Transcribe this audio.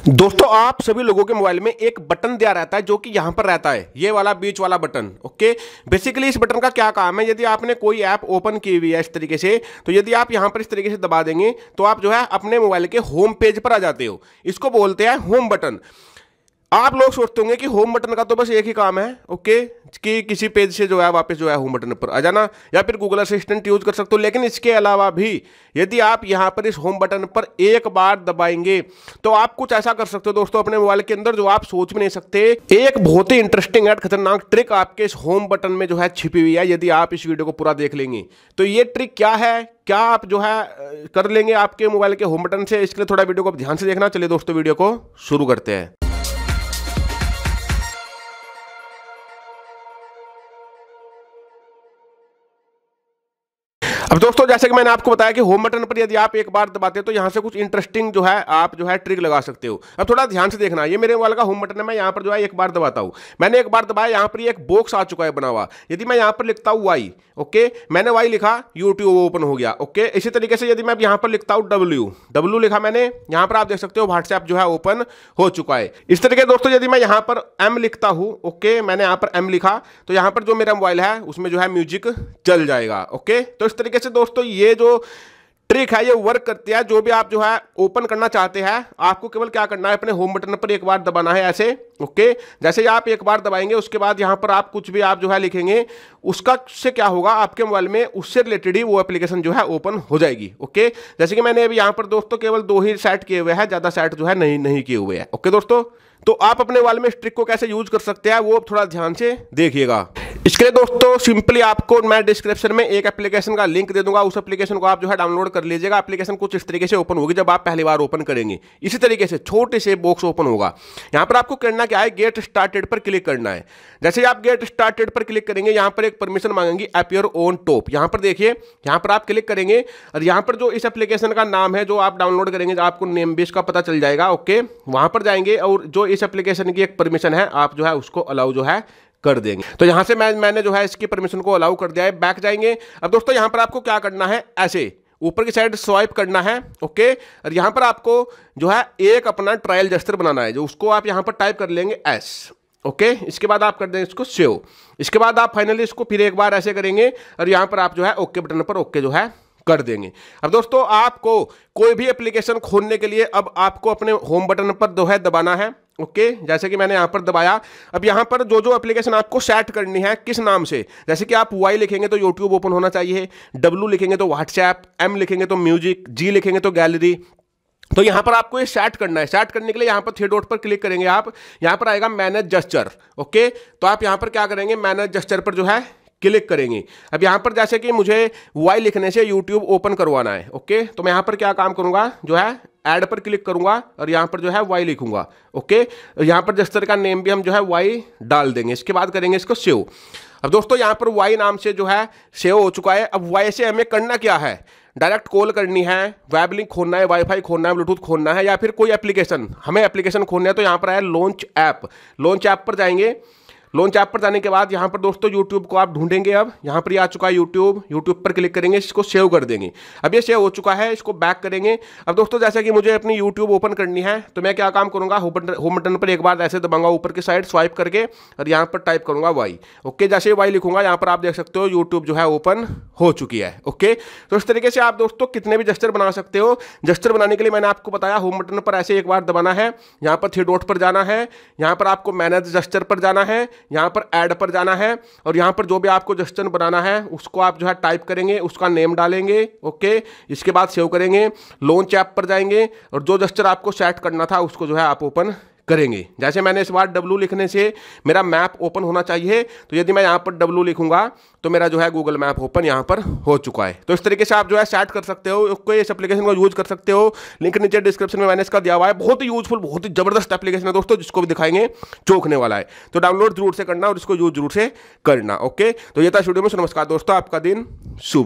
दोस्तों आप सभी लोगों के मोबाइल में एक बटन दिया रहता है जो कि यहां पर रहता है, ये वाला बीच वाला बटन। ओके, बेसिकली इस बटन का क्या काम है, यदि आपने कोई ऐप ओपन की हुई है इस तरीके से, तो यदि आप यहां पर इस तरीके से दबा देंगे तो आप जो है अपने मोबाइल के होम पेज पर आ जाते हो। इसको बोलते हैं होम बटन। आप लोग सोचते होंगे कि होम बटन का तो बस एक ही काम है, ओके, कि किसी पेज से जो है वापस जो है होम बटन पर आ जाना, या फिर गूगल असिस्टेंट यूज कर सकते हो। लेकिन इसके अलावा भी यदि आप यहां पर इस होम बटन पर एक बार दबाएंगे तो आप कुछ ऐसा कर सकते हो दोस्तों अपने मोबाइल के अंदर जो आप सोच भी नहीं सकते। एक बहुत ही इंटरेस्टिंग एंड खतरनाक ट्रिक आपके इस होम बटन में जो है छिपी हुई है। यदि आप इस वीडियो को पूरा देख लेंगे तो ये ट्रिक क्या है, क्या आप जो है कर लेंगे आपके मोबाइल के होम बटन से, इसके लिए थोड़ा वीडियो को ध्यान से देखना। चलिए दोस्तों वीडियो को शुरू करते हैं। अब दोस्तों जैसे कि मैंने आपको बताया कि होम बटन पर यदि आप एक बार दबाते हैं तो यहां से कुछ इंटरेस्टिंग जो है आप जो है ट्रिक लगा सकते हो। अब थोड़ा ध्यान से देखना, ये मेरे मोबाइल का होम बटन है, मैं यहां पर जो है एक बार दबाता हूं। मैंने एक बार दबाया, यहां पर एक बॉक्स आ चुका है बना हुआ। यदि मैं यहां पर लिखता हूं वाई, ओके, मैंने वाई लिखा, यूट्यूब ओपन हो गया। ओके, इसी तरीके से यदि मैं यहां पर लिखता हूं डब्ल्यू लिखा मैंने, यहां पर आप देख सकते हो व्हाट्सएप जो है ओपन हो चुका है। इस तरीके दोस्तों यदि मैं यहां पर एम लिखता हूं, ओके, मैंने यहां पर एम लिखा तो यहां पर जो मेरा मोबाइल है उसमें जो है म्यूजिक चल जाएगा। ओके, तो इस तरीके से दोस्तों ये जो ट्रिक है ये वर्क करती है। जो भी आप जो है ओपन करना चाहते हैं, आपको केवल क्या करना है, अपने होम बटन पर एक बार दबाना है ऐसे। ओके, जैसे ही आप एक बार दबाएंगे उसके बाद यहां पर आप कुछ भी आप जो है लिखेंगे, उसका से क्या होगा, आपके मोबाइल में उससे रिलेटेड ही वो एप्लीकेशन जो है ओपन हो जाएगी। ओके, जैसे कि मैंने अभी यहां पर दोस्तों केवल 2 ही सेट किए हुए हैं, ज्यादा सेट जो है नहीं किए हुए हैं। ओके दोस्तों, तो आप अपने मोबाइल में इस ट्रिक को कैसे यूज कर सकते हैं वो थोड़ा ध्यान से देखिएगा। इसके लिए दोस्तों सिंपली आपको मैं डिस्क्रिप्शन में एक एप्लीकेशन का लिंक दे दूंगा, उस एप्लीकेशन को आप जो है डाउनलोड कर लीजिएगा। एप्लीकेशन कुछ इस तरीके से ओपन होगी जब आप पहली बार ओपन करेंगे। इसी तरीके से छोटे से बॉक्स ओपन होगा। यहां पर आपको करना क्या है, गेट स्टार्टेड पर क्लिक करना है। जैसे ही आप गेट स्टार्टेड पर क्लिक करेंगे यहां पर एक परमिशन मांगेंगी अपीयर ऑन टॉप। यहां पर देखिए, यहां पर आप क्लिक करेंगे और यहां पर जो इस एप्लीकेशन का नाम है जो आप डाउनलोड करेंगे, आपको नेम भी इसका पता चल जाएगा। ओके, वहां पर जाएंगे और जो इस एप्लीकेशन की एक परमिशन है आप जो है उसको अलाउ जो है कर देंगे। तो यहां से मैंने जो है इसकी परमिशन को अलाउ कर दिया है। बैक जाएंगे। अब दोस्तों यहां पर आपको क्या करना है, ऐसे ऊपर की साइड स्वाइप करना है। ओके, और यहां पर आपको जो है एक अपना ट्रायल जेस्चर बनाना है, जो उसको आप यहां पर टाइप कर लेंगे एस। ओके, इसके बाद आप कर देंगे इसको सेव। इसके बाद आप फाइनली इसको फिर एक बार ऐसे करेंगे और यहां पर आप जो है ओके बटन पर ओके जो है कर देंगे। अब दोस्तों आपको कोई भी एप्लीकेशन खोलने के लिए अब आपको अपने होम बटन पर जो है दबाना है। ओके, जैसे कि मैंने यहां पर दबाया। अब यहां पर जो एप्लीकेशन आपको सेट करनी है किस नाम से, जैसे कि आप वाई लिखेंगे तो यूट्यूब ओपन होना चाहिए, डब्ल्यू लिखेंगे तो व्हाट्सएप, एम लिखेंगे तो म्यूजिक, जी लिखेंगे तो गैलरी। तो यहां पर आपको ये सेट करना है। सेट करने के लिए यहां पर 3 डॉट पर क्लिक करेंगे आप, यहां पर आएगा मैनेज जेस्चर। ओके, तो आप यहां पर क्या करेंगे, मैनेज जेस्चर पर जो है क्लिक करेंगे। अब यहां पर जैसे कि मुझे वाई लिखने से यूट्यूब ओपन करवाना है। ओके, तो मैं यहां पर क्या काम करूंगा, जो है ऐड पर क्लिक करूंगा और यहां पर जो है वाई लिखूंगा। ओके, यहां पर जेस्चर का नेम भी हम जो है वाई डाल देंगे। इसके बाद करेंगे इसको सेव। अब दोस्तों यहां पर वाई नाम से जो है सेव हो चुका है। अब वाई से हमें करना क्या है, डायरेक्ट कॉल करनी है, वेब लिंक खोलना है, वाईफाई खोलना है, ब्लूटूथ खोलना है, या फिर कोई एप्लीकेशन हमें एप्लीकेशन खोलना है। तो यहां पर है लॉन्च ऐप। लॉन्च ऐप पर जाएंगे। लॉन्च ऐप पर जाने के बाद यहां पर दोस्तों यूट्यूब को आप ढूंढेंगे। अब यहां पर आ चुका है यूट्यूब पर क्लिक करेंगे, इसको सेव कर देंगे। अब ये सेव हो चुका है, इसको बैक करेंगे। अब दोस्तों जैसे कि मुझे अपनी यूट्यूब ओपन करनी है तो मैं क्या काम करूंगा, होम बटन पर एक बार ऐसे दबाऊंगा ऊपर की साइड स्वाइप करके और यहां पर टाइप करूंगा वाई। ओके, जैसे वाई लिखूंगा यहां पर आप देख सकते हो यूट्यूब जो है ओपन हो चुकी है। ओके, तो इस तरीके से आप दोस्तों कितने भी जेस्चर बना सकते हो। जेस्चर बनाने के लिए मैंने आपको बताया होम बटन पर ऐसे एक बार दबाना है, यहां पर 3 डॉट पर जाना है, यहां पर आपको मैनेज जेस्चर पर जाना है, यहां पर ऐड पर जाना है और यहां पर जो भी आपको जेस्चर बनाना है उसको आप जो है टाइप करेंगे, उसका नेम डालेंगे। ओके, इसके बाद सेव करेंगे, लॉन्च ऐप पर जाएंगे और जो जेस्चर आपको सेट करना था उसको जो है आप ओपन करेंगे। जैसे मैंने इस बार डब्ल्यू लिखने से मेरा मैप ओपन होना चाहिए, तो यदि मैं यहां पर डब्ल्यू लिखूंगा तो मेरा जो है गूगल मैप ओपन यहां पर हो चुका है। तो इस तरीके से आप जो है सेट कर सकते हो, कोई इस एप्लीकेशन को यूज कर सकते हो। लिंक नीचे डिस्क्रिप्शन में मैंने इसका दिया हुआ है। बहुत ही यूजफुल, बहुत ही जबरदस्त एप्लीकेशन है दोस्तों, जिसको भी दिखाएंगे चौंकने वाला है। तो डाउनलोड जरूर से करना और इसको यूज जरूर से करना। ओके, तो ये था वीडियो में। नमस्कार दोस्तों, आपका दिन शुभ हो।